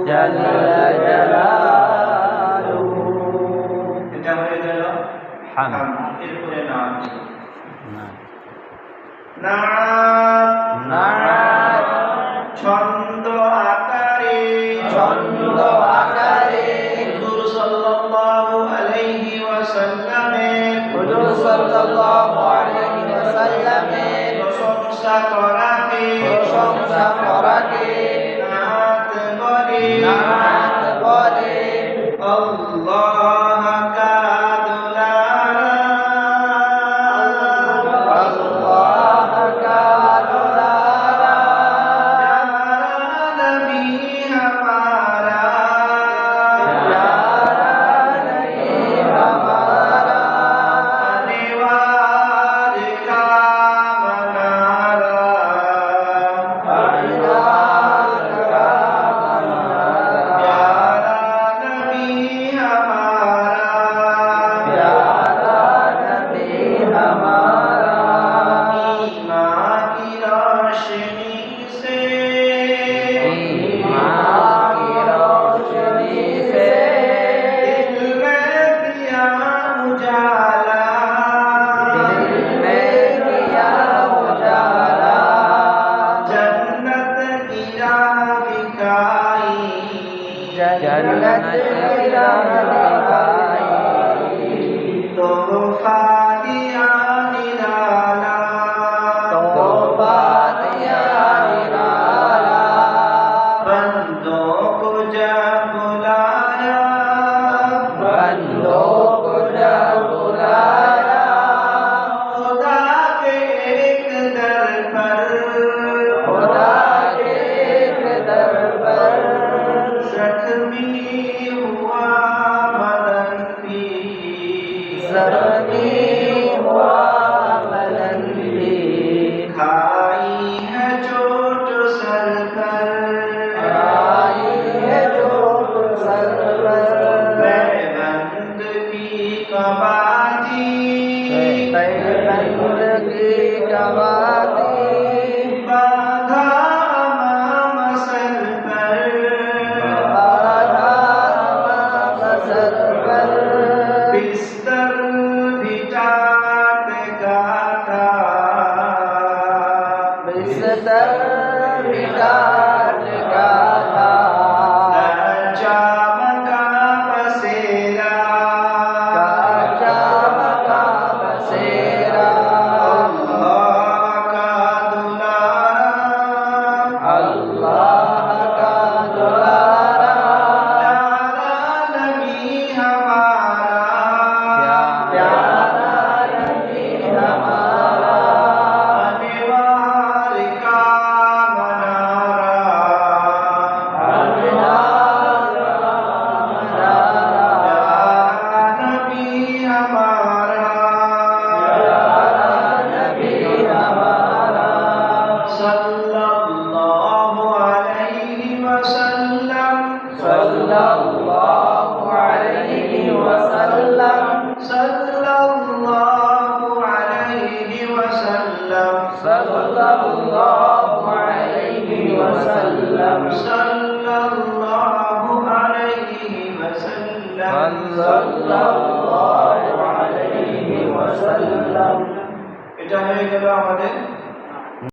জাল্লা জালালুহু। এটা হয়ে গেল হামদ। এরপরে নাত। নাত ছন্দ আকারে হুজুর সাল্লাল্লাহু আলাইহি ওয়াসাল্লামের প্রশংসা করাকে নাত বলে। আল্লাহ কা দুলারা নবী हमारा अनवार का मनारा प्यारा नबी हमारा ईमान की रोशनी से दिल में दिया उजाला जन्नत की राह दिखाई तोहफा दिया निराला बंदों को जब बुलाया खुदा के एक दर पर जख्मी हुआ बदन भी खाई है चोट सर पर पैबंद की कबाती बाधा अमाम सर पर बिस्तर भी टाट का था जाम का बसेरा अल्लाह का दुलारा प्यारा नबी हमारा अनवार का मनारा प्यारा नबी हमारा सल्लल्लाहु अलैहि वसल्लम सल्लल्लाहु अलैहि वसल्लम। এটা হয়ে গেল আমাদের